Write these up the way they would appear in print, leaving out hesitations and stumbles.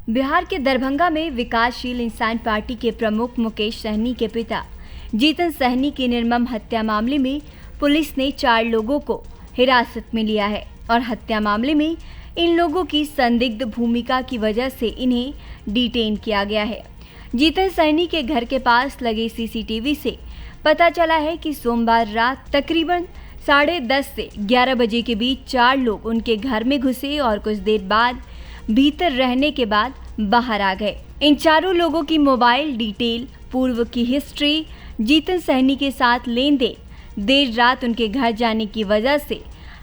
बिहार के दरभंगा में विकासशील इंसान पार्टी के प्रमुख मुकेश सहनी के पिता जीतन सहनी की निर्मम हत्या मामले में पुलिस ने 4 लोगों को हिरासत में लिया है और हत्या मामले में इन लोगों की संदिग्ध भूमिका की वजह से इन्हें डिटेन किया गया है। जीतन सहनी के घर के पास लगे सीसीटीवी से पता चला है कि सोमवार रात तकरीबन 10:30 से 11 बजे के बीच 4 लोग उनके घर में घुसे और कुछ देर बाद भीतर रहने के बाद बाहर आ गए। इन चारों लोगों की मोबाइल डिटेल, पूर्व की हिस्ट्री, जीतन सहनी के साथ लेन देन, देर रात उनके घर जाने की वजह से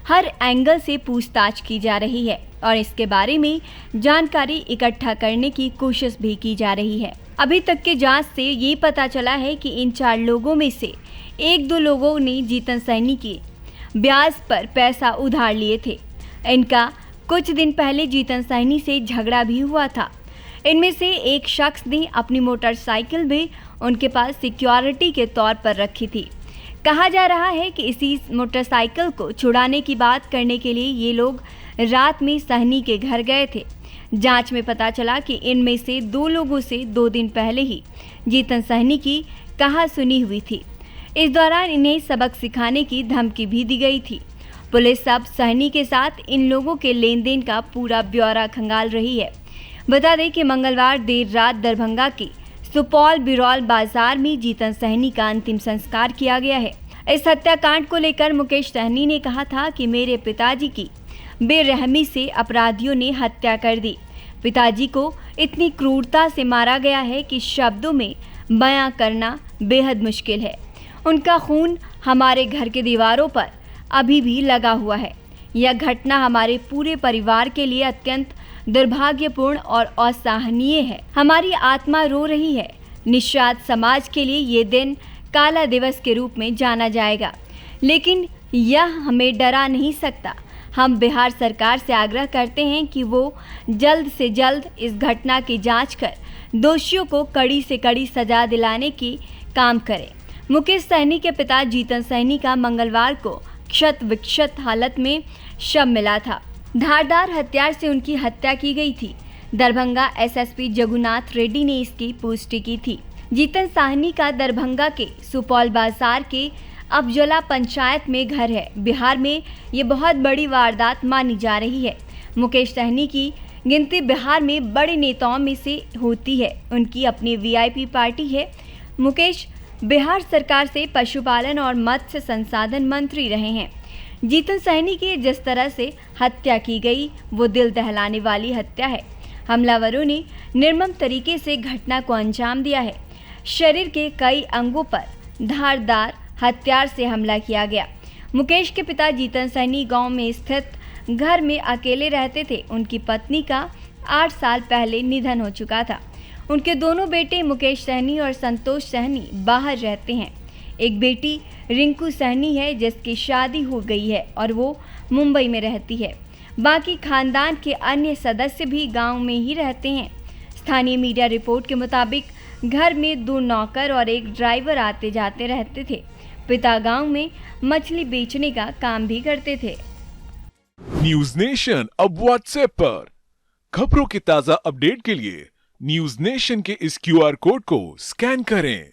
हर एंगल से पूछताछ की जा रही है और इसके बारे में जानकारी इकट्ठा करने की कोशिश भी की जा रही है। अभी तक के जांच से ये पता चला है कि इन 4 लोगों में से 1-2 लोगों ने जीतन सहनी के ब्याज पर पैसा उधार लिए थे। इनका कुछ दिन पहले जीतन सहनी से झगड़ा भी हुआ था। इनमें से एक शख्स ने अपनी मोटरसाइकिल भी उनके पास सिक्योरिटी के तौर पर रखी थी। कहा जा रहा है कि इसी मोटरसाइकिल को छुड़ाने की बात करने के लिए ये लोग रात में सहनी के घर गए थे। जांच में पता चला कि इनमें से 2 लोगों से 2 दिन पहले ही जीतन सहनी की कहासुनी हुई थी। इस दौरान इन्हें सबक सिखाने की धमकी भी दी गई थी। पुलिस अब सहनी के साथ इन लोगों के लेन देन का पूरा ब्यौरा खंगाल रही है। बता दें कि मंगलवार देर रात दरभंगा के सुपौल बिरौल बाजार में जीतन सहनी का अंतिम संस्कार किया गया है। इस हत्याकांड को लेकर मुकेश सहनी ने कहा था कि मेरे पिताजी की बेरहमी से अपराधियों ने हत्या कर दी। पिताजी को इतनी क्रूरता से मारा गया है कि शब्दों में बयां करना बेहद मुश्किल है। उनका खून हमारे घर के दीवारों पर अभी भी लगा हुआ है। यह घटना हमारे पूरे परिवार के लिए अत्यंत दुर्भाग्यपूर्ण और असहनीय है। हमारी आत्मा रो रही है। निषाद समाज के लिए ये दिन काला दिवस के रूप में जाना जाएगा, लेकिन यह हमें डरा नहीं सकता। हम बिहार सरकार से आग्रह करते हैं कि वो जल्द से जल्द इस घटना की जांच कर दोषियों को कड़ी से कड़ी सजा दिलाने की काम करे। मुकेश सहनी के पिता जीतन सहनी का मंगलवार को क्षत विक्षत हालत में शव मिला था। धारदार हथियार से उनकी हत्या की गई थी। दरभंगा एसएसपी जगुनाथ रेड्डी ने इसकी पुष्टि की थी। जीतन सहनी का दरभंगा के सुपौल बाजार के अफजला पंचायत में घर है। बिहार में ये बहुत बड़ी वारदात मानी जा रही है। मुकेश सहनी की गिनती बिहार में बड़े नेताओं में से होती है। उनकी अपनी वीआईपी पार्टी है। मुकेश बिहार सरकार से पशुपालन और मत्स्य संसाधन मंत्री रहे हैं। जीतन सहनी की जिस तरह से हत्या की गई वो दिल दहलाने वाली हत्या है। हमलावरों ने निर्मम तरीके से घटना को अंजाम दिया है। शरीर के कई अंगों पर धारदार हथियार से हमला किया गया। मुकेश के पिता जीतन सहनी गांव में स्थित घर में अकेले रहते थे। उनकी पत्नी का 8 साल पहले निधन हो चुका था। उनके दोनों बेटे मुकेश सहनी और संतोष सहनी बाहर रहते हैं। एक बेटी रिंकू सहनी है जिसकी शादी हो गई है और वो मुंबई में रहती है। बाकी खानदान के अन्य सदस्य भी गांव में ही रहते हैं। स्थानीय मीडिया रिपोर्ट के मुताबिक घर में 2 नौकर और एक ड्राइवर आते जाते रहते थे। पिता गांव में मछली बेचने का काम भी करते थे। न्यूज नेशन अब व्हाट्सएप पर खबरों की ताजा अपडेट के लिए न्यूज नेशन के इस QR कोड को स्कैन करें।